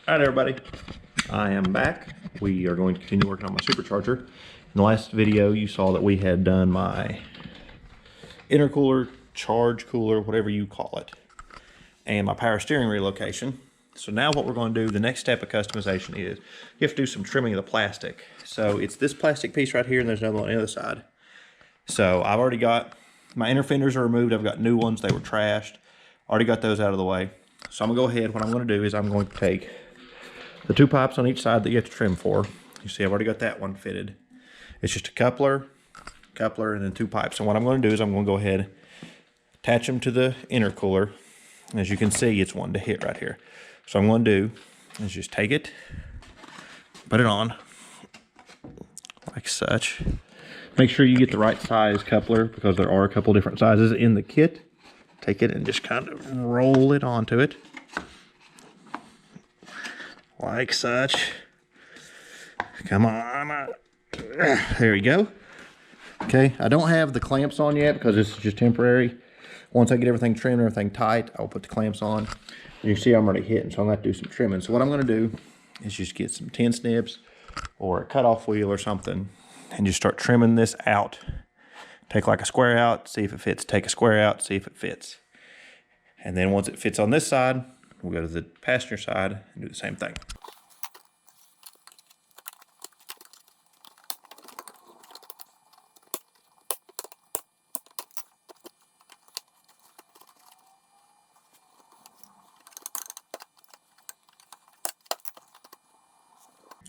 All right, everybody, I am back. We are going to continue working on my supercharger. In the last video, you saw that we had done my intercooler, charge cooler, whatever you call it, and my power steering relocation. So now what we're going to do, the next step of customization is you have to do some trimming of the plastic. So it's this plastic piece right here, and there's another one on the other side. So I've already got, my inner fenders are removed. I've got new ones. They were trashed. Already got those out of the way. So I'm going to go ahead. What I'm going to do is I'm going to take the two pipes on each side that you have to trim for. You see I've already got that one fitted. It's just a coupler, and then two pipes. And what I'm going to do is I'm going to go ahead, attach them to the intercooler. As you can see, it's one to hit right here. So what I'm going to do is just take it, put it on like such. Make sure you get the right size coupler because there are a couple different sizes in the kit. Take it and just kind of roll it onto it. Like such. Come on. There we go. Okay, I don't have the clamps on yet because this is just temporary. Once I get everything trimmed and everything tight, I'll put the clamps on. You can see I'm already hitting, so I'm going to have to do some trimming. So what I'm going to do is just get some tin snips or a cutoff wheel or something and just start trimming this out. Take like a square out, see if it fits. Take a square out, see if it fits. And then once it fits on this side, we'll go to the passenger side and do the same thing.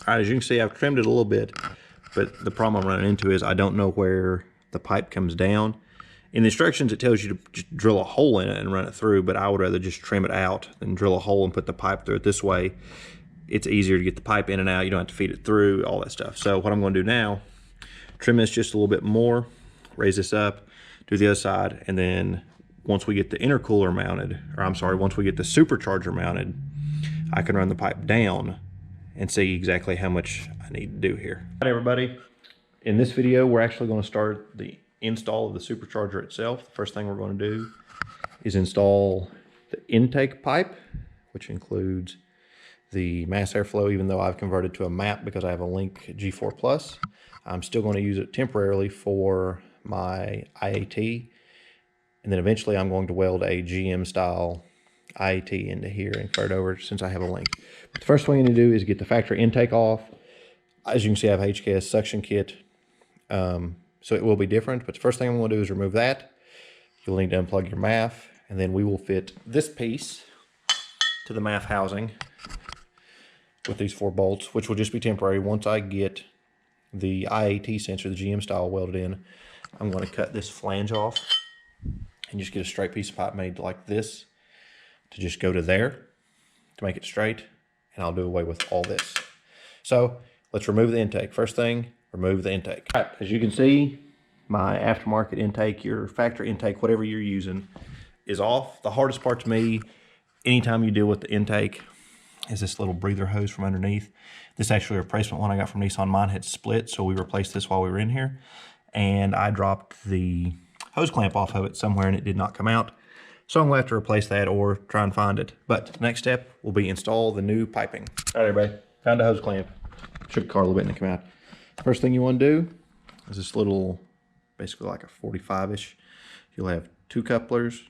All right, as you can see, I've trimmed it a little bit, but the problem I'm running into is I don't know where the pipe comes down. In the instructions, it tells you to just drill a hole in it and run it through, but I would rather just trim it out than drill a hole and put the pipe through it. This way, it's easier to get the pipe in and out. You don't have to feed it through, all that stuff. So what I'm going to do now, trim this just a little bit more, raise this up, do the other side, and then once we get the intercooler mounted, or I'm sorry, once we get the supercharger mounted, I can run the pipe down and see exactly how much I need to do here. All right, everybody. In this video, we're actually going to start the install of the supercharger itself. The first thing we're going to do is install the intake pipe, which includes the mass airflow, even though I've converted to a map because I have a Link G4 Plus. I'm still going to use it temporarily for my IAT. And then eventually I'm going to weld a GM style IAT into here and convert over since I have a Link. But the first thing you need to do is get the factory intake off. As you can see, I have HKS suction kit, so it will be different. But the first thing I'm going to do is remove that. You'll need to unplug your MAF, and then we will fit this piece to the MAF housing with these 4 bolts, which will just be temporary. Once I get the IAT sensor, the GM style, welded in, I'm going to cut this flange off and just get a straight piece of pipe made like this to just go to there to make it straight, and I'll do away with all this. So let's remove the intake. First thing, remove the intake. All right, as you can see, my aftermarket intake, your factory intake, whatever you're using, is off. The hardest part to me, anytime you deal with the intake, is this little breather hose from underneath. This is actually a replacement one I got from Nissan. Mine had split, so we replaced this while we were in here. And I dropped the hose clamp off of it somewhere and it did not come out. So I'm going to have to replace that or try and find it. But next step will be install the new piping. All right, everybody, found a hose clamp. Shook the car a little bit and it came out. First thing you want to do is this little, basically like a 45-ish. You'll have 2 couplers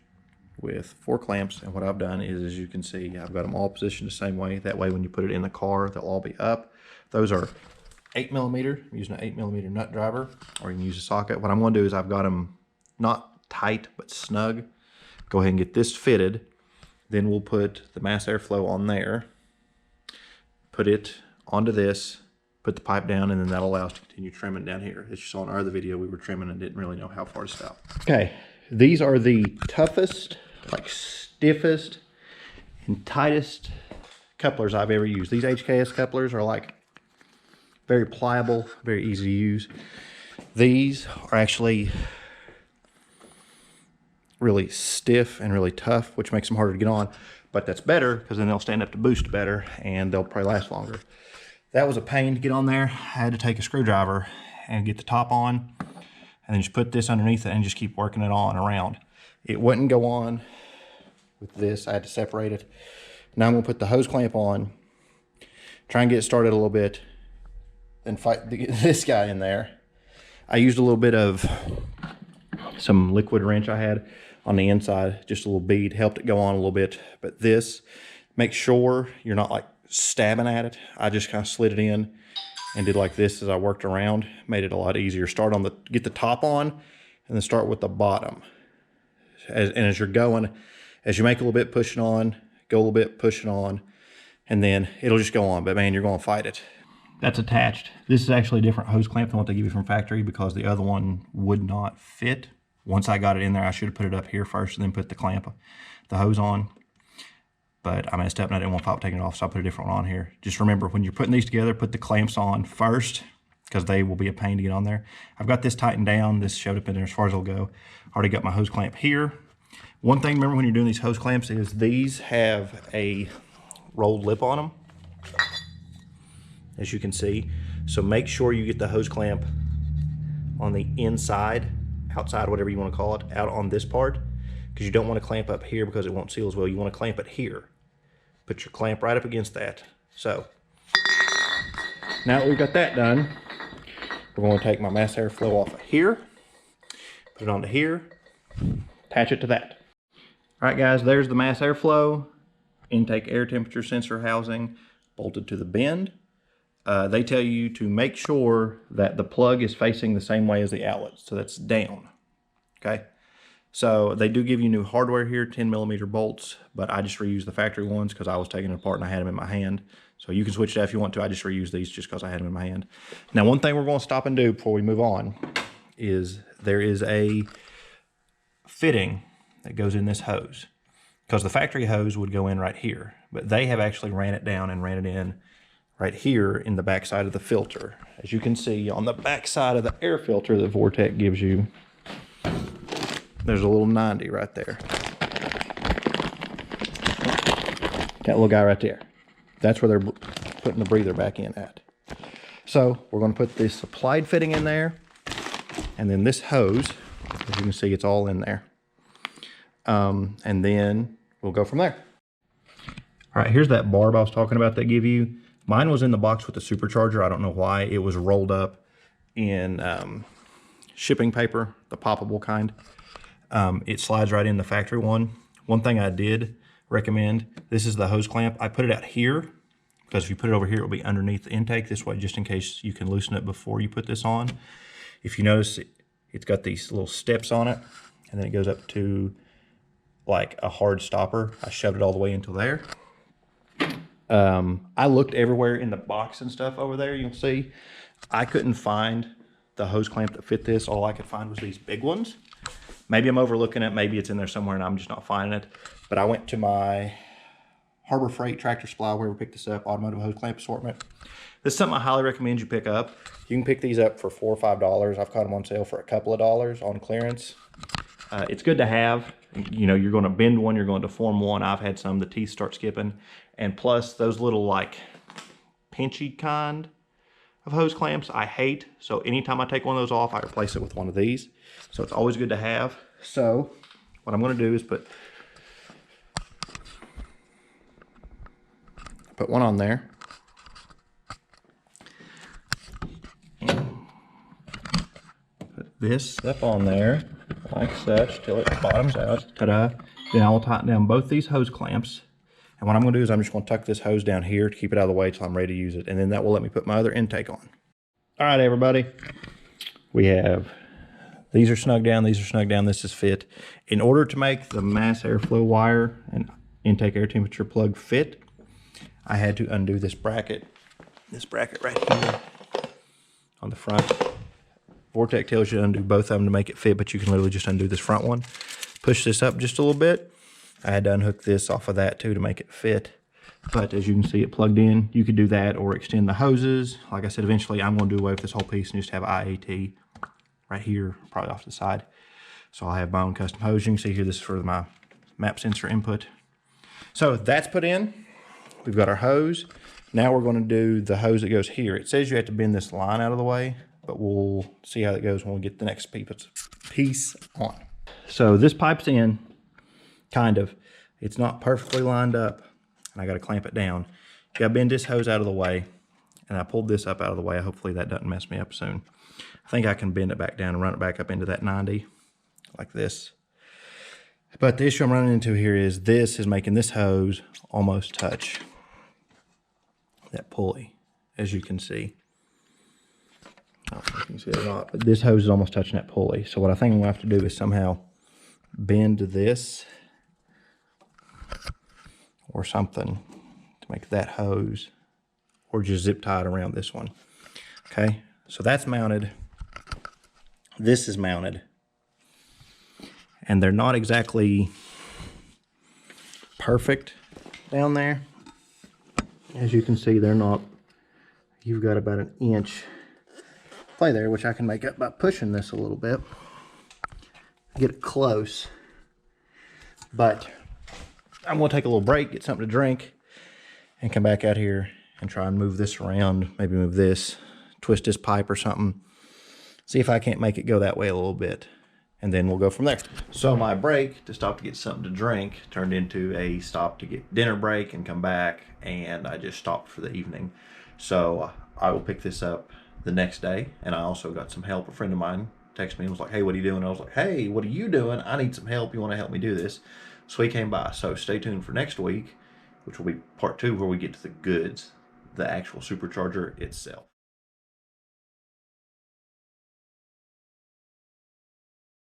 with 4 clamps. And what I've done is, as you can see, I've got them all positioned the same way. That way when you put it in the car, they'll all be up. Those are 8mm. I'm using an 8mm nut driver, or you can use a socket. What I'm going to do is I've got them not tight, but snug. Go ahead and get this fitted. Then we'll put the mass airflow on there, put it onto this, put the pipe down, and then that'll allow us to continue trimming down here. As you saw in our other video, we were trimming and didn't really know how far to stop. Okay, these are the toughest, like stiffest and tightest couplers I've ever used. These HKS couplers are like very pliable, very easy to use. These are actually really stiff and really tough, which makes them harder to get on, but that's better because then they'll stand up to boost better and they'll probably last longer. That was a pain to get on there. I had to take a screwdriver and get the top on and then just put this underneath it and just keep working it on around. It wouldn't go on with this. I had to separate it. Now I'm gonna put the hose clamp on Try and get it started a little bit, then fight to get this guy in there. I used a little bit of some liquid wrench I had on the inside, just a little bead, helped it go on a little bit. But this, make sure you're not like stabbing at it. I just kind of slid it in and did like this as I worked around. Made it a lot easier. Start on the, get the top on, and then start with the bottom. As you're going, as you make a little bit, pushing on, go a little bit, pushing on, and then it'll just go on. But man, you're going to fight it. That's attached. This is actually a different hose clamp than what they give you from factory because the other one would not fit. Once I got it in there, I should have put it up here first and then put the hose on. But I messed up and I didn't want to pop taking it off, so I put a different one on here. Just remember, when you're putting these together, put the clamps on first because they will be a pain to get on there. I've got this tightened down. This showed up in there as far as it'll go. Already got my hose clamp here. One thing, remember when you're doing these hose clamps, is these have a rolled lip on them, as you can see. So make sure you get the hose clamp on the inside, outside, whatever you want to call it, out on this part, because you don't want to clamp up here because it won't seal as well. You want to clamp it here. Put your clamp right up against that. So now that we've got that done, we're going to take my mass airflow off of here, put it onto here, attach it to that. All right, guys, there's the mass airflow, intake air temperature sensor housing bolted to the bend. They tell you to make sure that the plug is facing the same way as the outlet, so that's down, okay? So they do give you new hardware here, 10mm bolts, but I just reuse the factory ones because I was taking it apart and I had them in my hand. So you can switch that if you want to. I just reuse these just because I had them in my hand. Now, one thing we're going to stop and do before we move on is there is a fitting that goes in this hose, because the factory hose would go in right here, but they have actually ran it down and ran it in right here in the back side of the filter. As you can see on the back side of the air filter that Vortech gives you, there's a little 90 right there. That little guy right there. That's where they're putting the breather back in at. So we're going to put this applied fitting in there, and then this hose, as you can see, it's all in there. And then we'll go from there. All right, here's that barb I was talking about they give you. Mine was in the box with the supercharger. I don't know why. It was rolled up in shipping paper, the poppable kind. It slides right in the factory one. One thing I did recommend, this is the hose clamp. I put it out here because if you put it over here, it will be underneath the intake this way, just in case you can loosen it before you put this on. If you notice, it's got these little steps on it, and then it goes up to like a hard stopper. I shoved it all the way until there. I looked everywhere in the box and stuff over there, you'll see. I couldn't find the hose clamp that fit this. All I could find was these big ones. Maybe I'm overlooking it, maybe it's in there somewhere and I'm just not finding it. But I went to my Harbor Freight Tractor Supply, where we picked this up, automotive hose clamp assortment. This is something I highly recommend you pick up. You can pick these up for $4 or $5. I've caught them on sale for a couple of dollars on clearance. It's good to have. You know, you're going to bend one, you're going to deform one. I've had some, the teeth start skipping. And plus those little like pinchy kind of hose clamps I hate. So anytime I take one of those off, I replace it with one of these. So it's always good to have. So what I'm going to do is put one on there. Put this up on there like such till it bottoms out. Ta-da. Then I will tighten down both these hose clamps. And what I'm going to do is I'm just going to tuck this hose down here to keep it out of the way till I'm ready to use it. And then that will let me put my other intake on. All right, everybody. We have, these are snug down, these are snug down, this is fit. In order to make the mass airflow wire and intake air temperature plug fit, I had to undo this bracket right here on the front. Vortech tells you to undo both of them to make it fit, but you can literally just undo this front one. Push this up just a little bit. I had to unhook this off of that too to make it fit. But as you can see, it plugged in. You could do that or extend the hoses. Like I said, eventually I'm going to do away with this whole piece and just have IAT right here, probably off to the side. So I'll have my own custom hose. You can see here, this is for my map sensor input. So that's put in. We've got our hose. Now we're going to do the hose that goes here. It says you have to bend this line out of the way, but we'll see how that goes when we get the next piece on. So this pipe's in, kind of. It's not perfectly lined up, and I got to clamp it down. I bend this hose out of the way, and I pulled this up out of the way. Hopefully that doesn't mess me up soon. I think I can bend it back down and run it back up into that 90 like this. But the issue I'm running into here is this is making this hose almost touch that pulley, as you can see. I don't know if you can see it or not, but this hose is almost touching that pulley. So what I think I'm gonna have to do is somehow bend this or something to make that hose, or just zip tie it around this one. Okay, so that's mounted. This is mounted. And they're not exactly perfect down there. As you can see, they're not. You've got about an inch play there, which I can make up by pushing this a little bit. Get it close. But I'm gonna take a little break, get something to drink, and come back out here and try and move this around, maybe move this, twist this pipe or something. See if I can't make it go that way a little bit. And then we'll go from there. So my break to stop to get something to drink turned into a stop to get dinner break and come back, and I just stopped for the evening. So I will pick this up the next day, and I also got some help. A friend of mine texted me and was like, hey, what are you doing? I was like, hey, what are you doing? I need some help. You want to help me do this? So he came by. So stay tuned for next week, which will be part 2, where we get to the goods, the actual supercharger itself.